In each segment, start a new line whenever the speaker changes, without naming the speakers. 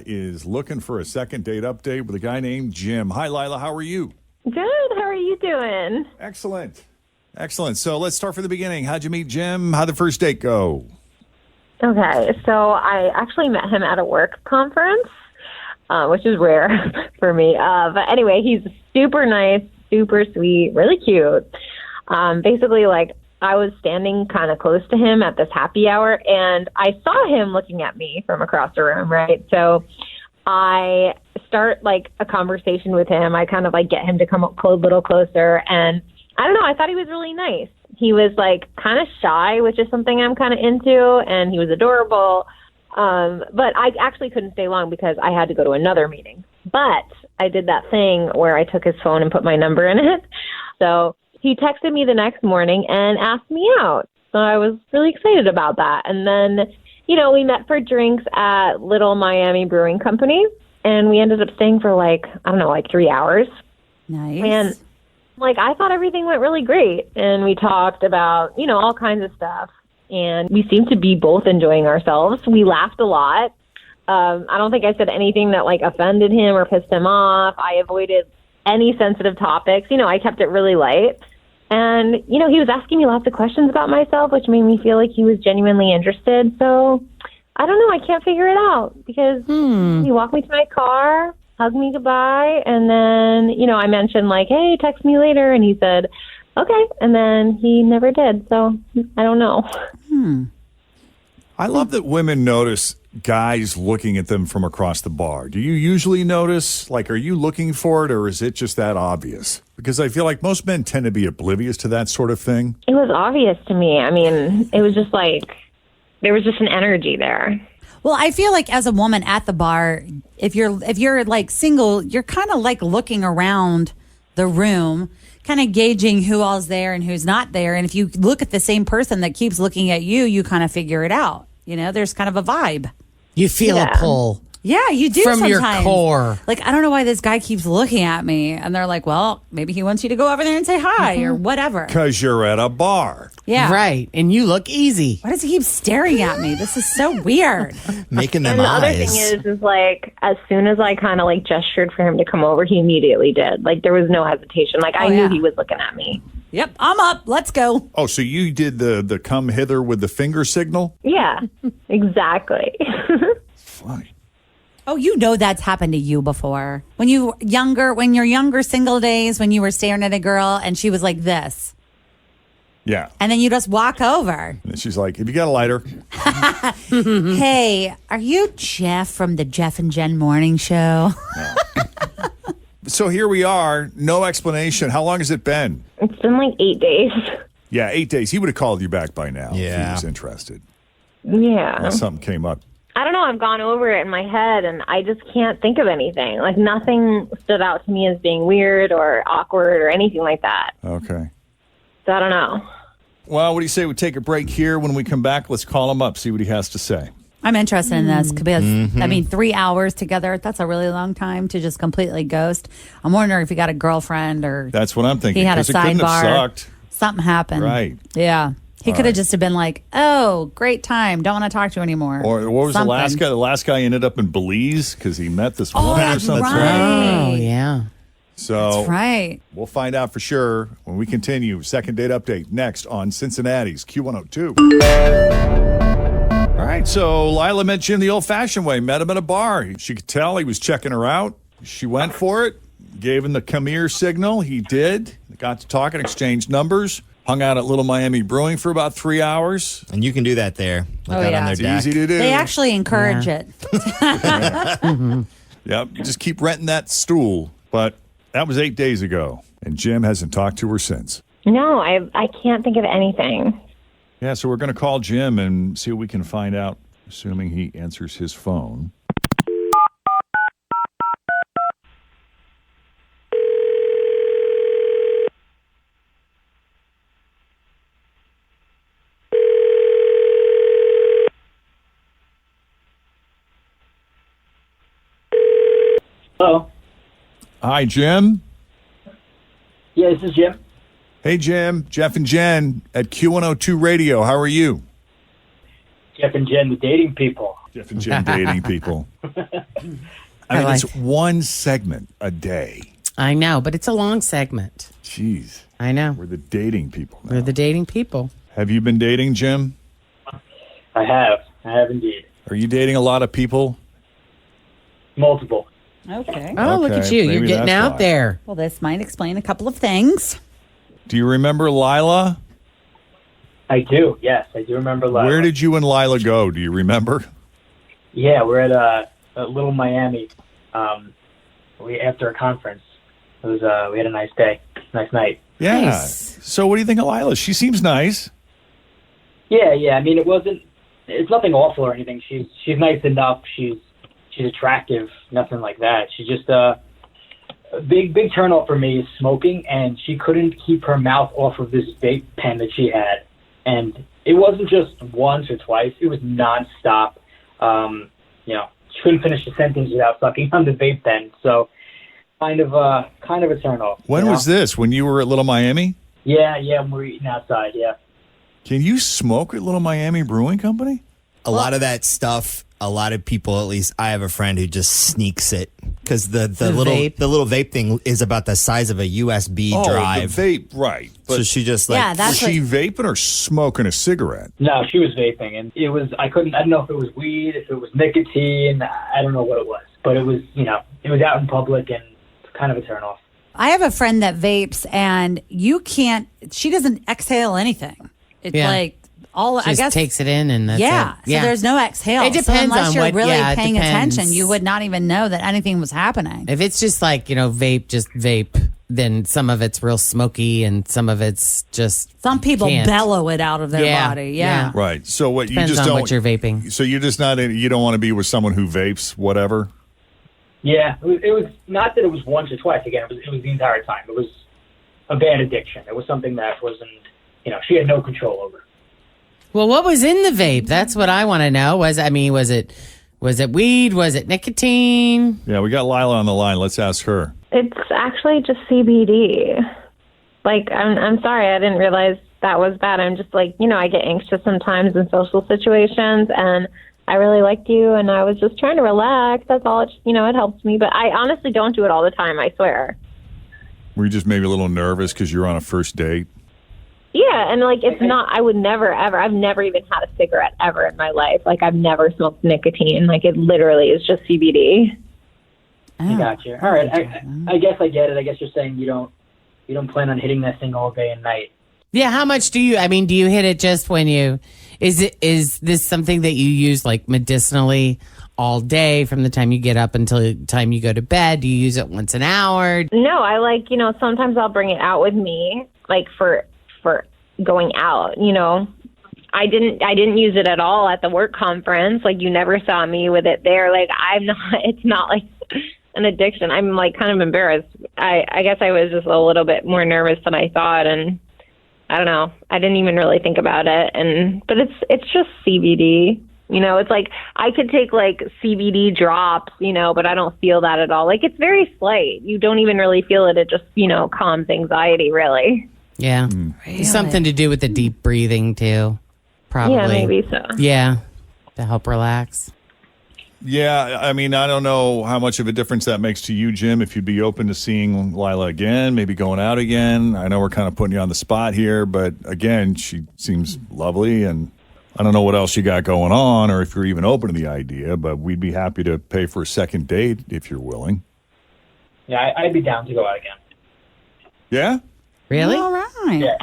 Is looking for a second date update with a guy named Jim. Hi, Lila. How are you?
Good. How are you doing?
Excellent. Excellent. So let's start from the beginning. How'd you meet Jim? How'd the first date go?
Okay, so I actually met him at a work conference, which is rare for me. But anyway, he's super nice, super sweet, really cute. Basically, like, I was standing kind of close to him at this happy hour, and I saw him looking at me from across the room, right? So I start, like, a conversation with him. I kind of, like, get him to come up a little closer, and I don't know, I thought he was really nice. He was, like, kind of shy, which is something I'm kind of into, and he was adorable. But I actually couldn't stay long because I had to go to another meeting. But I did that thing where I took his phone and put my number in it. So he texted me the next morning and asked me out. So I was really excited about that. And then, you know, we met for drinks at Little Miami Brewing Company, and we ended up staying for, like, I don't know, like 3 hours.
Nice.
And, like, I thought everything went really great. And we talked about, you know, all kinds of stuff. And we seemed to be both enjoying ourselves. We laughed a lot. I don't think I said anything that, like, offended him or pissed him off. I avoided any sensitive topics. You know, I kept it really light. And, you know, he was asking me lots of questions about myself, which made me feel like he was genuinely interested. So, I don't know. I can't figure it out because he walked me to my car, hugged me goodbye, and then, you know, I mentioned, like, hey, text me later. And he said, okay. And then he never did. So, I don't know.
I love that women notice guys looking at them from across the bar. Do you usually notice, like, are you looking for it, or is it just that obvious? Because I feel like most men tend to be oblivious to that sort of thing.
It was obvious to me. I mean, it was just like, there was just an energy there.
Well, I feel like as a woman at the bar, if you're like single, you're kind of like looking around the room, kind of gauging who all's there and who's not there. And if you look at the same person that keeps looking at you, you kind of figure it out. You know, there's kind of a vibe.
You feel a pull.
Yeah, you do
from
sometimes.
your core.
Like, I don't know why this guy keeps looking at me. And they're like, well, maybe he wants you to go over there and say hi or whatever.
Because you're at a bar.
Yeah.
Right. And you look easy.
Why does he keep staring at me? This is so weird.
Making them
And the
eyes.
other thing is like, as soon as I kind of like gestured for him to come over, he immediately did. Like, there was no hesitation. Like, I knew he was looking at me.
Yep, I'm up. Let's go.
Oh, so you did the come hither with the finger signal?
Yeah, exactly.
Funny.
Oh, you know that's happened to you before. When you're younger single days, when you were staring at a girl and she was like this.
Yeah.
And then you just walk over.
And then she's like, have you got a lighter?
Hey, are you Jeff from the Jeff and Jenn morning show?
So here we are. No explanation. How long has it been?
It's been like 8 days.
Yeah, 8 days. He would have called you back by now if he
Yeah.
was interested.
Yeah.
Unless something came up.
I don't know. I've gone over it in my head, and I just can't think of anything. Like, nothing stood out to me as being weird or awkward or anything like that.
Okay.
So I don't know.
Well, what do you say we take a break here? When we come back, let's call him up, see what he has to say.
I'm interested in this because, I mean, 3 hours together, that's a really long time to just completely ghost. I'm wondering if he got a girlfriend or
That's what I'm thinking.
he had a
'cause it couldn't have
sidebar.
sucked.
Something happened.
Right.
Yeah. He could have just have been like, oh, great time. Don't want to talk to you anymore.
Or what was
Something.
the last guy? The last guy ended up in Belize because he met this woman or
that's
something.
right.
Oh, yeah.
So
That's right.
we'll find out for sure when we continue. Second date update next on Cincinnati's Q102. All right, so Lila met Jim the old-fashioned way. Met him at a bar. She could tell he was checking her out. She went for it, gave him the come here signal. He did. They got to talking, exchanged numbers. Hung out at Little Miami Brewing for about 3 hours.
And you can do that there. Look out on their
It's
deck.
easy to do.
They actually encourage it.
Yep, you just keep renting that stool. But that was 8 days ago, and Jim hasn't talked to her since.
No, I can't think of anything.
Yeah, so we're going to call Jim and see what we can find out, assuming he answers his phone.
Hello.
Hi, Jim.
Yeah, this is Jim.
Hey, Jim. Jeff and Jenn at Q102 Radio. How are you?
Jeff and Jen, the dating people.
Jeff and Jen dating people. I mean, it's one segment a day.
I know, but it's a long segment.
Jeez.
I know.
We're the dating people now.
We're the dating people.
Have you been dating, Jim?
I have indeed.
Are you dating a lot of people?
Multiple.
Okay.
Oh, look at you. You're
maybe
getting
that's
out
why.
there.
Well, this might explain a couple of things.
Do you remember Lila?
I do, yes. I do remember Lila.
Where did you and Lila go? Do you remember?
Yeah, we're at a little Miami after a conference. It was we had a nice day, nice night.
Yeah.
Nice.
So what do you think of Lila? She seems nice.
Yeah. I mean, it's nothing awful or anything. She's nice enough. She's attractive, nothing like that. She's just a big turn off for me is smoking, and she couldn't keep her mouth off of this vape pen that she had. And it wasn't just once or twice; it was nonstop. She couldn't finish a sentence without sucking on the vape pen. So, kind of a turn off.
When was this? When you were at Little Miami?
Yeah, when we were eating outside. Yeah.
Can you smoke at Little Miami Brewing Company?
A lot of that stuff, a lot of people, at least I have a friend who just sneaks it because the little vape thing is about the size of a USB drive.
The vape, right. But
So she just
Yeah,
like,
that's
was she vaping or smoking a cigarette?
No, she was vaping, and I don't know if it was weed, if it was nicotine, I don't know what it was, but it was, it was out in public and it's kind of a turn off.
I have a friend that vapes, and she doesn't exhale anything. It's like all,
She
I
just
guess.
takes it in and that's
Yeah.
it.
So there's no exhale.
It depends
so unless
on
you're
what-
really
yeah, it
paying
depends.
attention, you would not even know that anything was happening.
If it's just like, vape, just vape, then some of it's real smoky and some of it's just.
Some people
can't.
bellow it out of their
Yeah,
body.
yeah.
Right. So what
Depends
you just
on
don't
what you're vaping.
So you're just not you don't want to be with someone who vapes whatever?
Yeah, it was not that it was once or twice. Again, it was the entire time. It was a bad addiction. It was something that wasn't, she had no control over.
Well, what was in the vape? That's what I want to know. Was it weed? Was it nicotine?
Yeah, we got Lila on the line. Let's ask her.
It's actually just CBD. Like, I'm sorry, I didn't realize that was bad. I'm just like, I get anxious sometimes in social situations, and I really liked you, and I was just trying to relax. That's all. It helps me, but I honestly don't do it all the time, I swear.
Were you just maybe a little nervous because you're on a first date?
Yeah, and it's not, I would never, ever, I've never even had a cigarette ever in my life. Like, I've never smoked nicotine. Like, it literally is just CBD.
I got you. All right, I guess I get it. I guess you're saying you don't plan on hitting that thing all day and night.
Yeah, how much do you hit it just when is this something that you use like medicinally all day from the time you get up until the time you go to bed? Do you use it once an hour?
No, I sometimes I'll bring it out with me, like for going out, I didn't use it at all at the work conference. Like, you never saw me with it there. Like, it's not like an addiction. I'm like kind of embarrassed. I guess I was just a little bit more nervous than I thought, and I don't know. I didn't even really think about it. But it's just CBD. It's like I could take like CBD drops, but I don't feel that at all. Like, it's very slight. You don't even really feel it. It just, calms anxiety, really.
Yeah.
Really?
Something to do with the deep breathing too. Probably.
Yeah, maybe so.
Yeah. To help relax.
Yeah, I mean, I don't know how much of a difference that makes to you, Jim, if you'd be open to seeing Lila again, maybe going out again. I know we're kind of putting you on the spot here, but again, she seems lovely, and I don't know what else you got going on or if you're even open to the idea, but we'd be happy to pay for a second date if you're willing.
Yeah, I'd be down to go out again.
Yeah?
Really?
All right.
Yeah.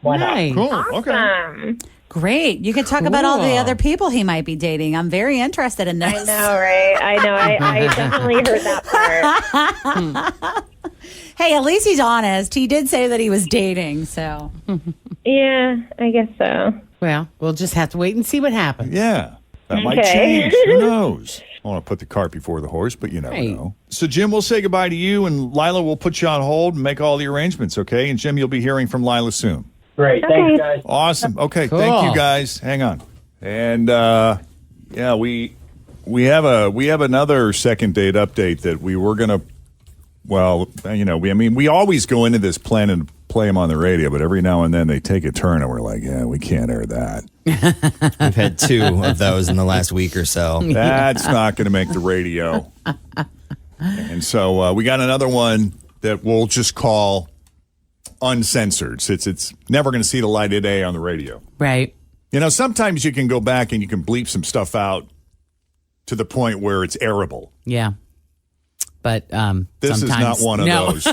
Why not?
Nice.
Cool. Okay.
Great. You can talk about all the
Cool.
other people he might be dating. I'm very interested in this.
I know, right? I know. I definitely heard that part.
Hey, at least he's honest. He did say that he was dating, so.
Yeah, I guess so.
Well, we'll just have to wait and see what happens.
Yeah. That might
Okay.
change. Who knows? I want to put the cart before the horse, but you never
Right.
know. So, Jim, we'll say goodbye to you, and Lila will put you on hold and make all the arrangements, okay? And, Jim, you'll be hearing from Lila soon.
Great.
Okay.
Thanks, guys.
Awesome. Okay, thank you
Cool.
guys. Hang on. And yeah, we have another second date update that we were gonna. Well, we always go into this planning play them on the radio, but every now and then they take a turn and we're like, yeah, we can't air that.
We've had 2 of those in the last week or so.
That's not going to make the radio. And so we got another one that we'll just call uncensored. It's never going to see the light of day on the radio.
Right.
You know, sometimes you can go back and you can bleep some stuff out to the point where it's airable.
Yeah. But
this is not one of those.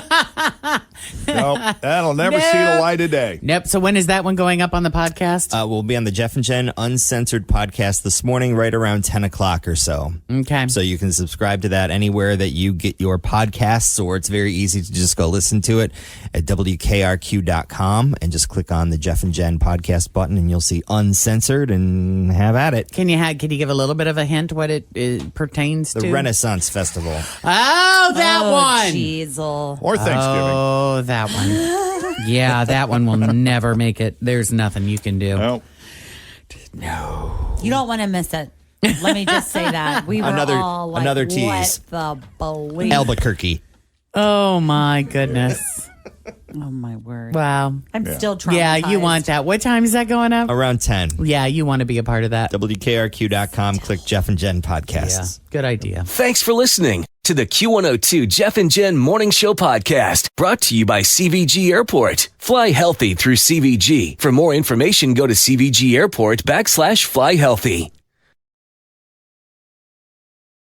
Nope, that'll never see the light of day.
Nope. So when is that one going up on the podcast?
We'll be on the Jeff and Jen Uncensored podcast this morning, right around 10 o'clock or so.
Okay.
So you can subscribe to that anywhere that you get your podcasts, or it's very easy to just go listen to it at WKRQ.com and just click on the Jeff and Jen podcast button and you'll see Uncensored and have at it.
Can you give a little bit of a hint what it pertains to?
The Renaissance Festival.
Oh, that one.
Jeezel.
Or Thanksgiving.
Oh, that one. Yeah, that one will never make it. There's nothing you can do.
No.
You don't want to miss it. Let me just say that. We were all like,
another tease.
What the bleep?
Albuquerque.
Oh, my goodness.
Oh, my word.
Wow.
I'm still traumatized.
Yeah, you want that. What time is that going up?
Around 10.
Yeah, you want to be a part of that.
WKRQ.com. Click Jeff and Jen podcasts.
Yeah, good idea.
Thanks for listening to the Q102 Jeff and Jen Morning Show podcast, brought to you by CVG Airport. Fly healthy through CVG. For more information, go to CVG Airport /fly healthy.